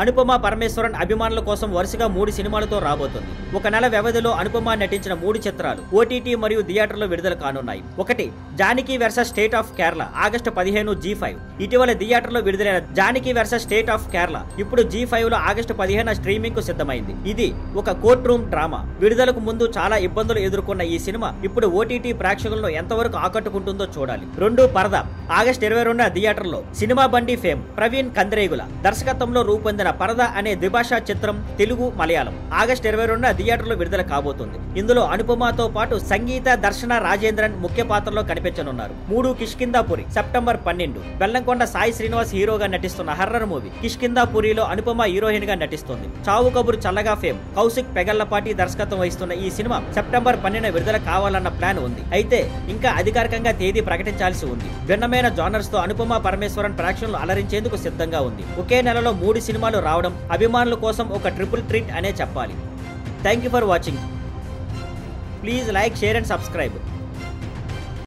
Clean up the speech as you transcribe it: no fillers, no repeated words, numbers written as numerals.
అనుపమ పరమేశ్వరన్ అభిమానుల కోసం వరుసగా 3 సినిమాలతో రాబోతుంది. ఒక నెల వ్యవధిలో అనుపమ నటించిన 3 చిత్రాలు ఓటీటీ మరియు థియేటర్లో విడుదల కానున్నాయి. ఒకటి Janaki versus state of Kerala August 15 G5. ఇటీవల థియేటర్లో విడుదలైన Janaki versus state of Kerala ఇప్పుడు G5 లో ఆగస్టు 15 స్ట్రీమింగ్ కు సిద్ధమైంది. ఇది ఒక కోర్ట్ రూమ్ డ్రామా. విడుదలకు ముందు చాలా ఇబ్బందులు ఎదుర్కొన్న ఈ సినిమా ఇప్పుడు ఓటీటీ ప్రేక్షకులను ఎంతవరకు ఆకట్టుకుంటుందో చూడాలి. 2 పరద ఆగస్టు 22 థియేటర్లో. సినిమా బండి ఫేమ్ ప్రవీణ్ కంద్రేగుల దర్శకత్వంలో రూపొందిన పరద అనే ద్విభాషా చిత్రం తెలుగు మలయాళం ఆగస్టు 22 థియేటర్లో విడుదల కాబోతుంది. ఇందులో అనుపమతో పాటు సంగీత, దర్శన, రాజేంద్రన్ ముఖ్య పాత్రలో కనిపించనున్నారు. 3 కిష్కిందాపురి సెప్టెంబర్ 12. బెల్లంకొండ సాయి శ్రీనివాస్ హీరోగా నటిస్తున్న హర్రర్ మూవీ కిష్కిందాపురిలో అనుపమ హీరోయిన్ గా నటిస్తుంది. చావు కబురు చల్లగా ఫేమ్ కౌశిక్ పెగల్లపాటి దర్శకత్వం వహిస్తున్న ఈ సినిమా సెప్టెంబర్ 12 విడుదల కావాలన్న ప్లాన్ ఉంది. అయితే ఇంకా అధికారికంగా తేదీ ప్రకటించాల్సి ఉంది. భిన్నమైన జానర్స్ తో అనుపమ పరమేశ్వరన్ ప్రేక్షకులను అలరించేందుకు సిద్ధంగా ఉంది. ఒకే నెలలో 3 సినిమాలు రావడం అభిమానుల కోసం ఒక ట్రిపుల్ ట్రీట్ అనే చెప్పాలి. Thank you for watching. Please like, share and subscribe.